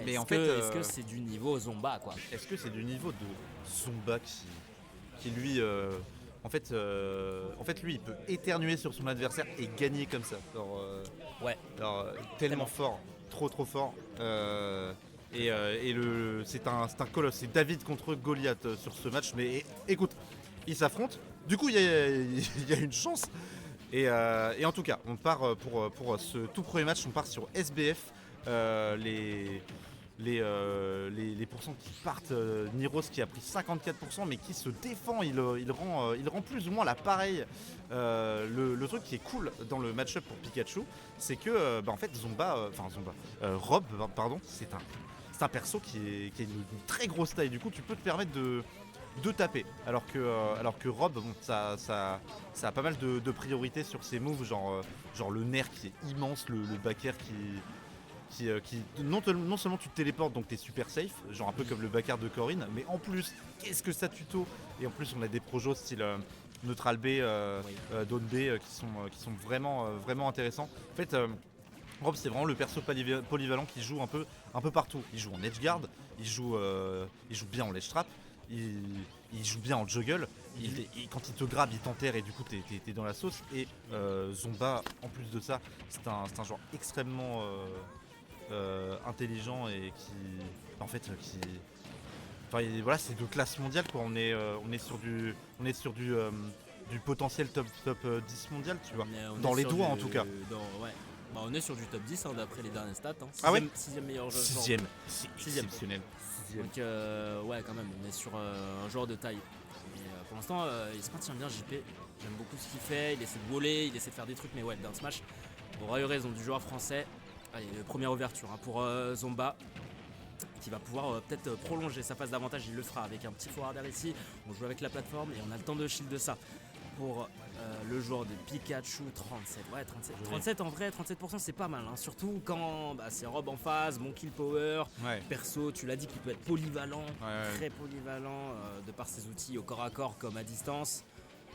Mais est-ce que c'est du niveau Zomba quoi? est-ce que c'est du niveau de Zumba qui lui, en fait, lui, il peut éternuer sur son adversaire et gagner comme ça. Ouais, Tellement tellement. fort, trop fort. C'est un colosse. C'est David contre Goliath sur ce match. Mais écoute, ils s'affrontent. Du coup, il y a une chance. Et en tout cas, on part pour ce tout premier match, on part sur SBF. Les pourcents qui partent, Niros qui a pris 54% mais qui se défend, il rend plus ou moins la pareille. Le truc qui est cool dans le match-up pour Pikachu, c'est que en fait Rob, pardon, c'est un perso qui a une très grosse taille, du coup tu peux te permettre de taper. Alors que Rob, bon, ça a pas mal de priorités sur ses moves, genre le nerf qui est immense, le back air qui non seulement tu te téléportes donc t'es super safe, genre un peu comme le back-air de Corinne, mais en plus, qu'est-ce que ça tuto. Et en plus on a des projos style Neutral B, Oui. Dawn B qui sont vraiment intéressants. En fait, Rob c'est vraiment le perso polyvalent qui joue un peu partout. Il joue en edge guard, il joue bien en ledge trap, il joue bien en juggle. Quand il te grabe, il t'enterre et du coup t'es dans la sauce. Et Zomba, en plus de ça, c'est un joueur extrêmement intelligent et voilà, c'est de classe mondiale quoi. On est sur du potentiel top 10 mondial, tu vois, On est dans les sur doigts en tout cas. Ouais. Bah, on est sur du top 10 hein, d'après les dernières stats. Hein. Ah ouais. Sixième meilleur joueur. Sixième, c'est Sixième. exceptionnel. Sixième. Donc ouais quand même, on est sur un joueur de taille. Et, pour l'instant, il se maintient bien JP. J'aime beaucoup ce qu'il fait. Il essaie de voler, il essaie de faire des trucs, mais ouais, dans ce match, on aura eu raison du joueur français. Allez, première ouverture hein, pour Zomba, qui va pouvoir peut-être prolonger sa phase d'avantage. Il le fera avec un petit forward air ici. On joue avec la plateforme et on a le temps de shield de ça. Pour le joueur de Pikachu, 37. Ouais, 37. 37 en vrai, 37% c'est pas mal. Hein. Surtout quand c'est Rob en phase, bon kill power. Ouais. Perso, tu l'as dit qu'il peut être polyvalent, Ouais. très polyvalent de par ses outils au corps à corps comme à distance.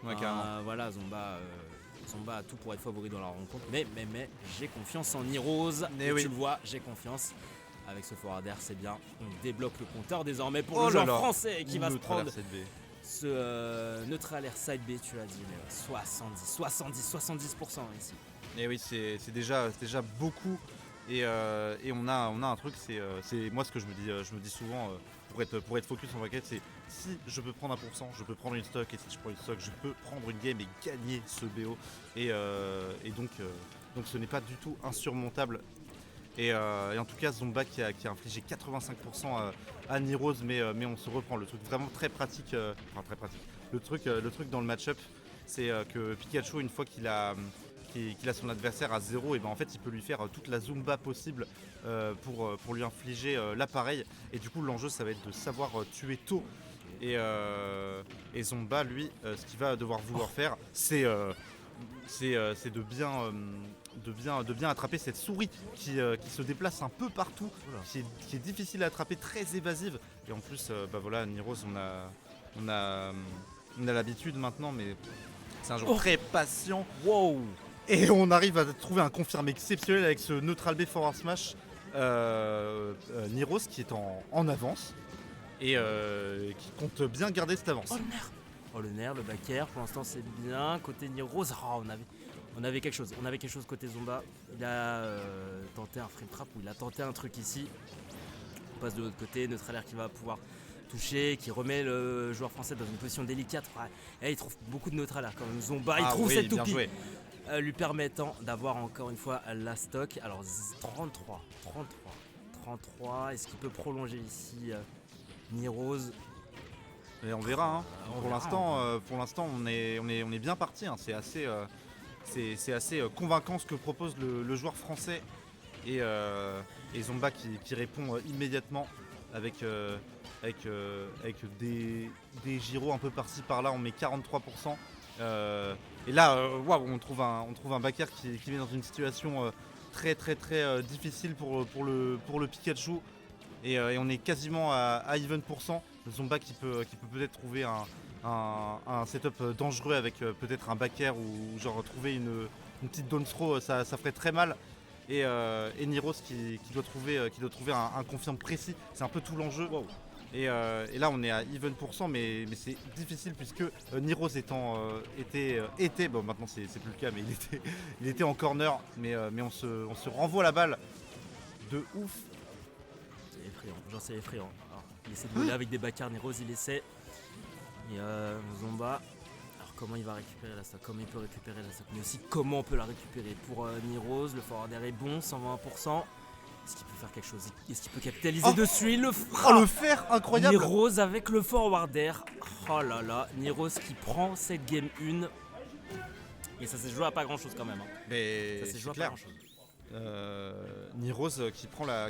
Ouais, carrément. Voilà, Zomba a tout pour être favori dans la rencontre. Mais j'ai confiance en Nirose. Mais Et oui. tu le vois, j'ai confiance. Avec ce forward air, c'est bien. On débloque le compteur désormais pour Oh le là joueur là. français qui va se prendre cette B. ce Neutral Air Side B, tu l'as dit, mais 70% ici. Et oui, c'est déjà beaucoup. Et on a un truc, c'est moi ce que je me dis souvent pour être focus en raquette, c'est si je peux prendre 1%, je peux prendre une stock, et si je prends une stock, je peux prendre une game et gagner ce BO. Et donc ce n'est pas du tout insurmontable. Et en tout cas, Zomba qui a infligé 85% à Nirose, mais on se reprend. Le truc vraiment très pratique, très pratique. Le truc dans le match-up, c'est que Pikachu, une fois qu'il a son adversaire à 0, et ben en fait il peut lui faire toute la Zumba possible pour lui infliger l'appareil. Et du coup l'enjeu ça va être de savoir tuer tôt. Et Zomba lui, ce qu'il va devoir vouloir faire, c'est de bien attraper cette souris qui se déplace un peu partout, qui est difficile à attraper, très évasive. Et en plus, voilà, Niros, on a l'habitude maintenant, mais c'est un joueur très patient. Wow. Et on arrive à trouver un confirmé exceptionnel avec ce Neutral B Forward Smash. Niros qui est en avance et qui compte bien garder cette avance. Oh le nerf, le back air, pour l'instant c'est bien. Côté Nirose, on avait quelque chose. On avait quelque chose côté Zomba. Il a tenté un frame trap ou il a tenté un truc ici. On passe de l'autre côté, Neutral Air qui va pouvoir toucher, qui remet le joueur français dans une position délicate. Ouais. Et il trouve beaucoup de Neutral Air quand même. Zomba, il trouve cette toupie. Lui permettant d'avoir encore une fois la stock. Alors 33. Est-ce qu'il peut prolonger ici Nirose? Et on verra. Hein. On verra. Pour l'instant, on est bien parti. Hein. C'est assez convaincant ce que propose le joueur français. Et Zomba qui répond immédiatement avec des gyros un peu par-ci par-là. On met 43%. Et là, on trouve un backer qui met dans une situation très difficile pour le Pikachu. Et on est quasiment à even %. Zomba qui peut peut-être trouver un setup dangereux avec peut-être un backer ou genre trouver une petite down throw, ça ferait très mal. et Niros qui doit trouver un confirme précis. C'est un peu tout l'enjeu. Wow. Et là on est à even %, mais c'est difficile puisque Niros était, bon maintenant c'est plus le cas, mais il était en corner, mais on se renvoie la balle de ouf. C'est effrayant, genre c'est effrayant. Alors, il essaie de voler avec des bacards, Niros il essaie. Et Zomba, alors comment il va récupérer la stock, comment il peut récupérer la stock, mais aussi comment on peut la récupérer. Pour Niros, le forwarder est bon, 120%. Est-ce qu'il peut faire quelque chose? Est-ce qu'il peut capitaliser dessus? Il le fera. Oh le fer incroyable. Niros avec le forwarder. Oh là là, Niros qui prend cette game 1. Et ça s'est joué à pas grand chose quand même. Mais Ça s'est c'est joué à pas clair. grand chose. Niros qui prend la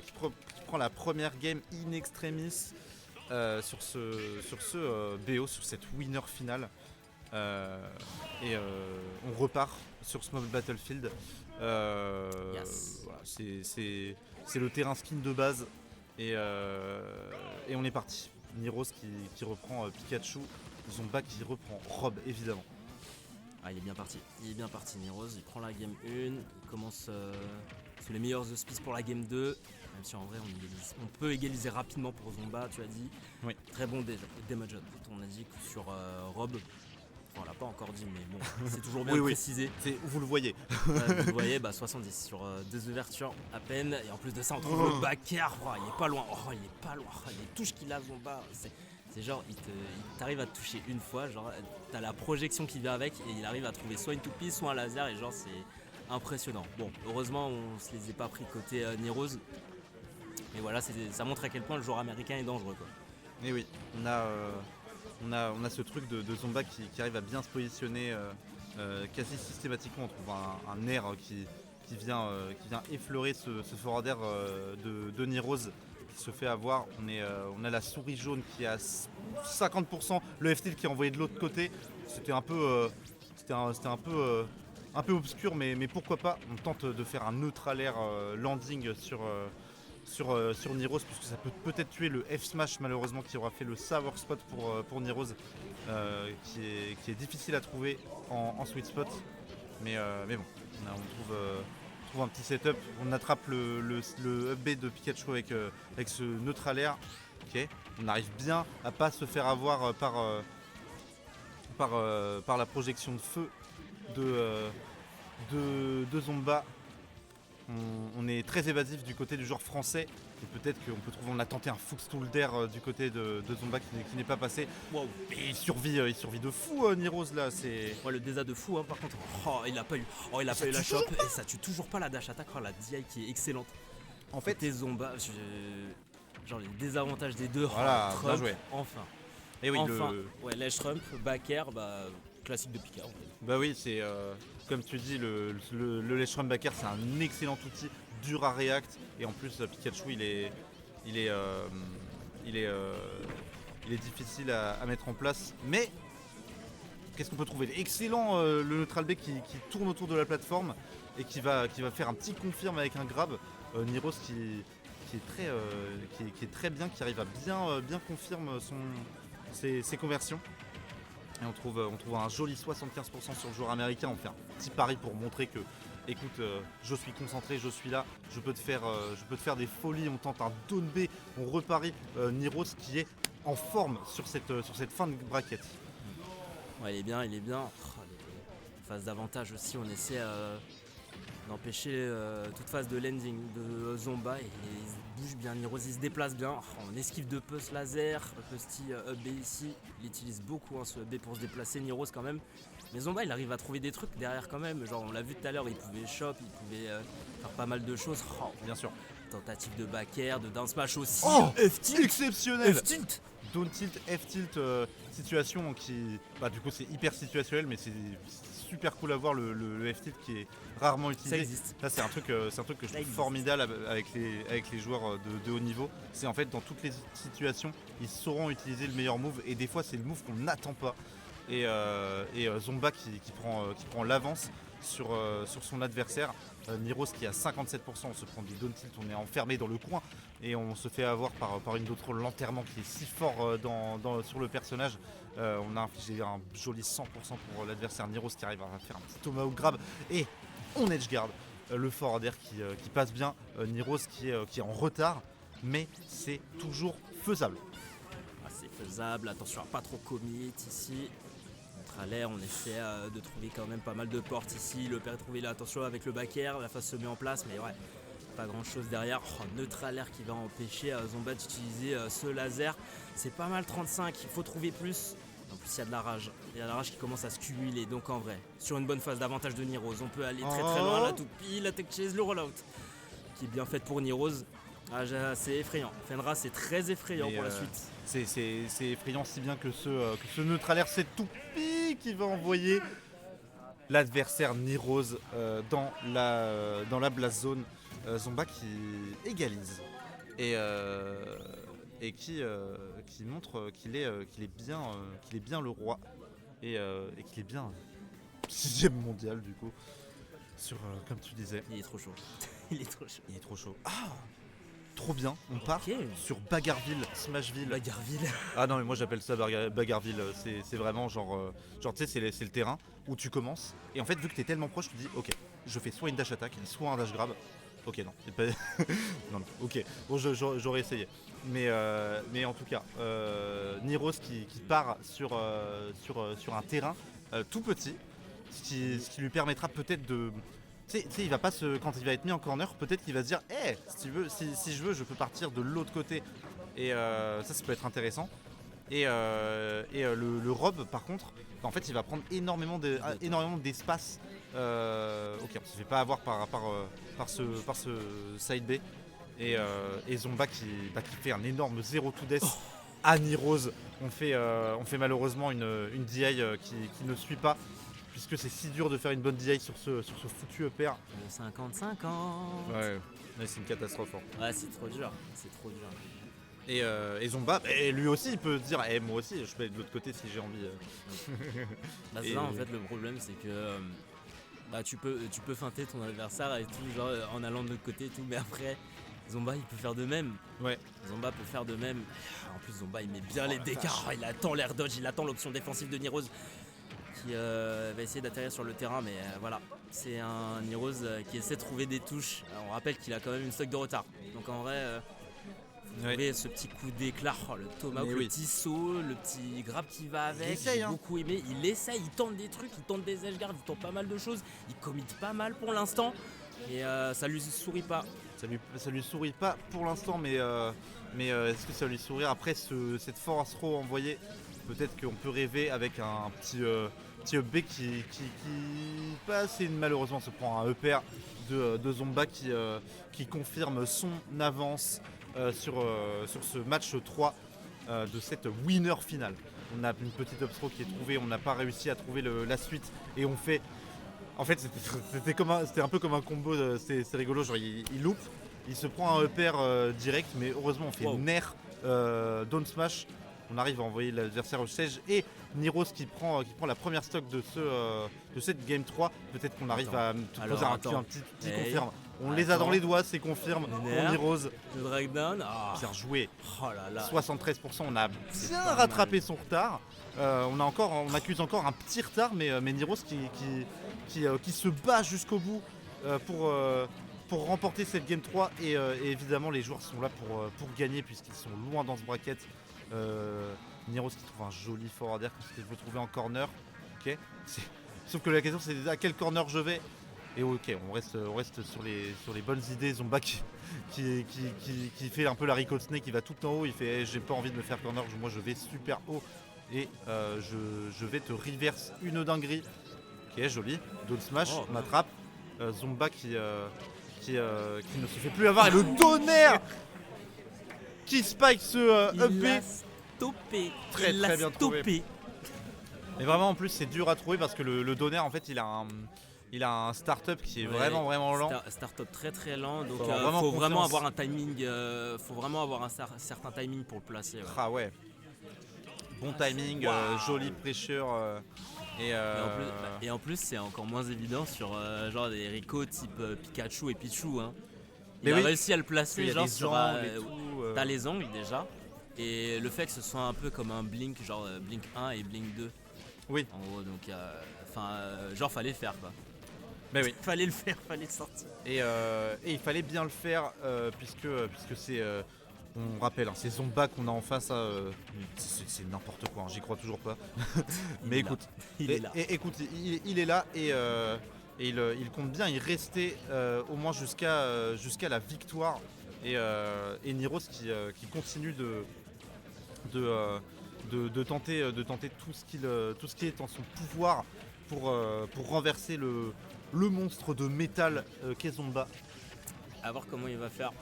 première game in extremis sur ce BO, sur cette winner finale. Et on repart sur Small Battlefield. Yes. Voilà, c'est le terrain skin de base. Et on est parti. Niros qui reprend Pikachu. Zomba qui reprend Rob évidemment. Ah, il est bien parti Niros, il prend la game 1, il commence sous les meilleurs auspices pour la game 2, même si en vrai on peut égaliser rapidement pour Zomba, tu as dit. Oui. Très bon damage out, on a dit que sur Rob, enfin, on l'a pas encore dit mais bon, c'est toujours bien Oui, de oui. préciser. Vous le voyez. Vous le voyez, 70 sur 2 ouvertures à peine, et en plus de ça on trouve le backer, il est pas loin, les touches qu'il a Zomba, c'est genre, il t'arrive à te toucher une fois, genre t'as la projection qui vient avec et il arrive à trouver soit une toupie, soit un laser et genre c'est impressionnant. Bon, heureusement on se les est pas pris côté Niros, mais voilà, ça montre à quel point le joueur américain est dangereux quoi. Et oui, on a ce truc de Zomba qui arrive à bien se positionner quasi systématiquement. On trouve un air qui vient effleurer ce forwarder de Niros. Se fait avoir, on a la souris jaune qui est à 50%, le F-tilt qui est envoyé de l'autre côté. C'était un peu obscur, mais pourquoi pas. On tente de faire un neutral air landing sur Niros, puisque ça peut peut-être tuer le F-smash malheureusement qui aura fait le sour spot pour Niros, qui est difficile à trouver en sweet spot. Mais bon, on trouve un petit setup, on attrape le up B de Pikachu avec ce neutral air. Okay. On arrive bien à pas se faire avoir par la projection de feu de Zomba. On est très évasif du côté du joueur français. Et peut-être qu'on peut trouver, on a tenté un Fuchstool d'air du côté de Zomba qui n'est pas passé. Wow. Et il survit de fou Niros là. C'est... Ouais, le désa de fou par contre. Il n'a pas eu la shop et ça tue toujours pas la dash attack, la DI qui est excellente. En fait, tes Zomba, genre les désavantages des deux. Voilà, Trump, bien joué. Enfin. Et oui, enfin. Ouais, ledge Trump, back air, classique de Pika. Bah oui, c'est comme tu dis, le ledge Trump back air, c'est un excellent outil, dur à react, et en plus Pikachu il est difficile à mettre en place, mais qu'est-ce qu'on peut trouver? Excellent le neutral B qui tourne autour de la plateforme et qui va faire un petit confirme avec un grab. Niros qui est très bien, qui arrive à bien confirmer ses conversions. Et on trouve un joli 75% sur le joueur américain. On fait un petit pari pour montrer que, écoute, je suis concentré, je suis là, je peux te faire des folies. On tente un down B, on reparie Niros qui est en forme sur cette fin de bracket. Ouais, il est bien. Les phases d'avantage aussi, on essaie d'empêcher toute phase de landing de Zomba, et il se bouge bien, Niros il se déplace bien, on esquive de Puss laser, Pusty up B ici, il utilise beaucoup ce up B pour se déplacer, Niros quand même, mais Zomba il arrive à trouver des trucs derrière quand même, genre on l'a vu tout à l'heure, il pouvait shop, il pouvait faire pas mal de choses, bien sûr. Tentative de back air, de down smash aussi, F-tilt exceptionnel, F-tilt, down tilt, F-tilt, situation qui, du coup c'est hyper situationnel, mais c'est super cool à voir le F-tilt qui est rarement utilisé. Ça existe. Ça c'est un truc que je trouve formidable avec les joueurs de haut niveau. C'est en fait dans toutes les situations, ils sauront utiliser le meilleur move, et des fois c'est le move qu'on n'attend pas. Et Zomba qui prend l'avance sur son adversaire. Niros qui est à 57%, on se prend du down tilt, on est enfermé dans le coin et on se fait avoir par une autre l'enterrement qui est si fort sur le personnage. On a infligé un joli 100% pour l'adversaire Niros qui arrive à faire un petit tomahawk grab et on edge guard. le forwarder qui passe bien, Niroz qui est en retard, mais c'est toujours faisable. Ah, c'est faisable, attention à pas trop commit ici. Contre à l'air, on essaie de trouver quand même pas mal de portes ici. Le père est trouvé là, attention avec le back air, la phase se met en place, mais ouais, pas grand chose derrière. Neutral air qui va empêcher Zomba d'utiliser ce laser. C'est pas mal 35, il faut trouver plus. En plus, il y a de la rage. Il y a de la rage qui commence à se cumuler. Donc en vrai, sur une bonne phase d'avantage de Niroz, on peut aller très loin. La toupie, la tech chase, le rollout qui est bien faite pour Niroz. Ah, c'est effrayant. Fenra, c'est très effrayant pour la suite. C'est effrayant, si bien que ce neutral air, c'est Toupie qui va envoyer l'adversaire Niroz dans la blast zone. Zomba qui égalise et qui montre qu'il est bien le roi et qu'il est bien 6ème mondial du coup sur comme tu disais. Il est trop chaud. Il est trop chaud. Ah, trop bien. On part sur Bagarville, Smashville. Bagarville. Ah non mais moi j'appelle ça Bagarville. C'est vraiment genre tu sais c'est le terrain où tu commences et en fait vu que t'es tellement proche tu dis ok je fais soit une dash attack soit un dash grab. Ok, non, c'est pas. non, ok, bon, j'aurais essayé. Mais en tout cas, Niroz qui part sur un terrain tout petit, ce qui lui permettra peut-être de. Tu sais, il va pas quand il va être mis en corner, peut-être qu'il va se dire hey, si je veux, je peux partir de l'autre côté. Et ça peut être intéressant. Et le Rob, par contre, en fait, il va prendre énormément d'espace. Ok, on se fait pas avoir par ce side B. Et Zomba qui fait un énorme 0 to death à Niroz. On fait malheureusement une DI qui ne suit pas. Puisque c'est si dur de faire une bonne DI sur ce foutu EPR. 50-50. Ouais, c'est une catastrophe. Hein. Ouais, c'est trop dur. Et Zomba, lui aussi il peut se dire moi aussi je peux aller de l'autre côté si j'ai envie. C'est là en fait le problème c'est que tu peux feinter ton adversaire et tout genre en allant de l'autre côté et tout, mais après Zomba il peut faire de même. Ouais. Zomba peut faire de même. En plus Zomba il met bien les dégâts, il attend l'air dodge, il attend l'option défensive de Niroz qui va essayer d'atterrir sur le terrain, mais voilà, c'est un Niroz qui essaie de trouver des touches. Alors, on rappelle qu'il a quand même une stock de retard, donc en vrai trouver ce petit coup d'éclat, le tomahawk, le petit saut, le petit grab qui va avec, j'ai beaucoup aimé, il essaye, il tente des trucs, il tente des edge guards, il tente pas mal de choses, il commit pas mal pour l'instant et ça lui sourit pas. Ça lui sourit pas pour l'instant, mais est-ce que ça lui sourit après cette force throw envoyée? Peut-être qu'on peut rêver avec un petit EP qui passe et malheureusement se prend un EPR de Zomba qui confirme son avance sur ce match 3 de cette winner finale. On a une petite upthrow qui est trouvée, on n'a pas réussi à trouver la suite et on fait. En fait c'était un peu comme un combo, c'est rigolo, genre il loupe, il se prend un EPR direct, mais heureusement on fait Nair down smash. On arrive à envoyer l'adversaire au siège et Niroz qui prend la première stock de cette game 3. Peut-être qu'on arrive à poser un petit confirme. On les a dans les doigts, c'est confirme pour Niroz. Le dragdown, bien joué. Oh là là. 73%, on a bien rattrapé son retard. On accuse encore un petit retard, mais Niroz qui se bat jusqu'au bout pour remporter cette game 3 et évidemment les joueurs sont là pour gagner puisqu'ils sont loin dans ce bracket. Niroz qui trouve un joli forwarder que je veux trouver en corner. Ok. Sauf que la question c'est à quel corner je vais. Et ok, on reste sur les bonnes idées. Zomba qui fait un peu la Rico Snake, qui va tout en haut, il fait j'ai pas envie de me faire corner, moi je vais super haut et je vais te reverse une dinguerie. Ok, joli. Down smash, on attrape. Zomba qui ne se fait plus avoir et le tonnerre qui spike ce EP. Stoppé. Très bien trouvé. Et vraiment en plus c'est dur à trouver parce que le donner en fait il a un start-up qui est vraiment lent. Start-up très lent, donc faut vraiment avoir un timing, faut vraiment avoir un certain timing pour le placer. Ouais. Ah ouais. Bon timing, jolie pressure. Et en plus c'est encore moins évident sur genre des Rico type Pikachu et Pichu. Hein. Il a réussi à le placer genre sur t'as les angles déjà. Et le fait que ce soit un peu comme un Blink, genre Blink 1 et Blink 2. Oui. En gros, donc genre fallait le faire quoi. Mais oui. Fallait le faire, fallait le sortir. Et il fallait bien le faire puisque c'est. On rappelle, c'est Zomba qu'on a en face, c'est n'importe quoi, j'y crois toujours pas. Mais écoute, Il est là. écoute, il est là et il compte bien y rester au moins jusqu'à la victoire. Et Niros qui continue de tenter tout ce qui est en son pouvoir pour renverser le monstre de métal qu'est Zomba. À voir comment il va faire.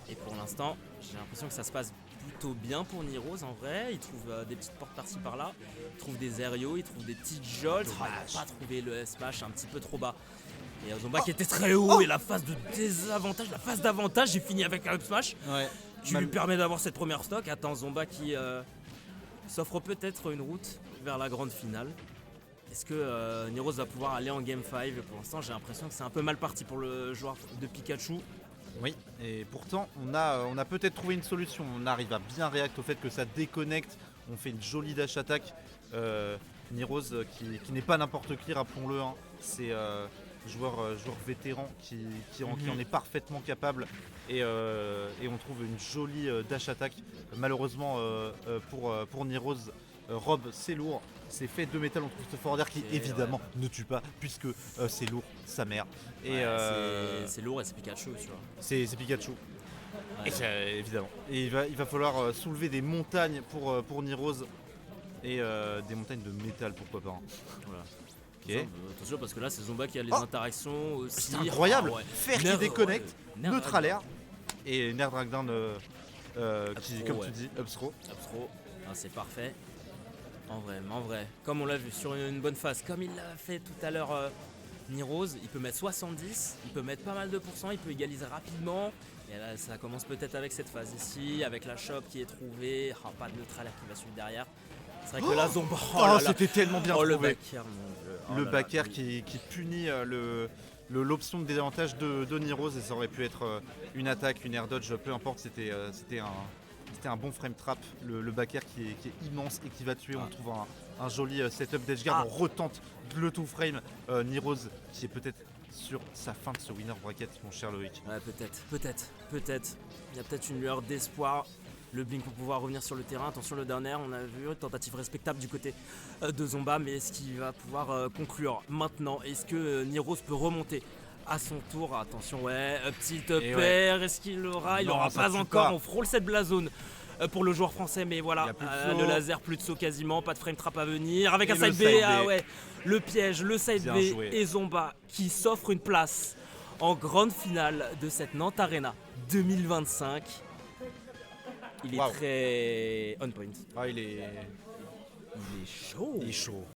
Et pour l'instant, j'ai l'impression que ça se passe plutôt bien pour Niros en vrai. Il trouve des petites portes par-ci par-là. Il trouve des aérios, il trouve des petites jolts. Il n'a pas trouvé le S-Smash un petit peu trop bas. Et Zomba qui était très haut et la phase de désavantage, la phase d'avantage, il finit avec un up-smash. Ouais. Qui lui permet d'avoir cette première stock. Attends, Zomba qui s'offre peut-être une route vers la grande finale. Est-ce que Niros va pouvoir aller en Game 5 ? Pour l'instant, j'ai l'impression que c'est un peu mal parti pour le joueur de Pikachu. Oui, et pourtant on a peut-être trouvé une solution. On arrive à bien react au fait que ça déconnecte. On fait une jolie dash attack. Niros qui n'est pas n'importe qui, rappelons-le. C'est joueur vétéran qui en est parfaitement capable. Et on trouve une jolie dash attack. Malheureusement pour Niros, Rob, c'est lourd. C'est fait de métal, on trouve ce forward qui évidemment ne tue pas puisque c'est lourd, sa mère. Et c'est lourd et c'est Pikachu, tu vois. C'est Pikachu. Ouais. Et évidemment. Et il va falloir soulever des montagnes pour Niros. Et des montagnes de métal, pourquoi pas. Voilà. Okay. Attention parce que là c'est Zomba qui a les interactions aussi. C'est incroyable. Fer qui déconnecte, neutral air. Et Nair Dragdown qui, comme tu dis, Upsro. C'est parfait. En vrai, comme on l'a vu sur une bonne phase, comme il l'a fait tout à l'heure Niros, il peut mettre 70, il peut mettre pas mal de pourcents, il peut égaliser rapidement. Et là ça commence peut-être avec cette phase ici, avec la shop qui est trouvée, pas de neutral air qui va suivre derrière. C'est vrai que là Zomba, c'était tellement bien trouvé. Le back-air, mon Dieu. Le back-air qui punit l'option de désavantage de Niros, et ça aurait pu être une attaque, une air dodge, peu importe, c'était un bon frame trap, le back air qui est immense et qui va tuer. On trouve un joli setup d'edgeguard, on retente le two frame. Niros qui est peut-être sur sa fin de ce winner bracket, mon cher Loïc. Ouais, peut-être. Il y a peut-être une lueur d'espoir. Le blink pour pouvoir revenir sur le terrain. Attention, le dernier, on a vu une tentative respectable du côté de Zomba, mais est-ce qu'il va pouvoir conclure maintenant ? Est-ce que Niros peut remonter à son tour? Attention, up tilt, up air, est-ce qu'il l'aura? Il l'aura pas encore, on frôle cette blazone pour le joueur français, mais voilà, le laser, plus de saut quasiment, pas de frame trap à venir, avec un side B, le piège, le side B et Zomba qui s'offre une place en grande finale de cette Nantes Arena 2025. Il est très on point. Il est chaud.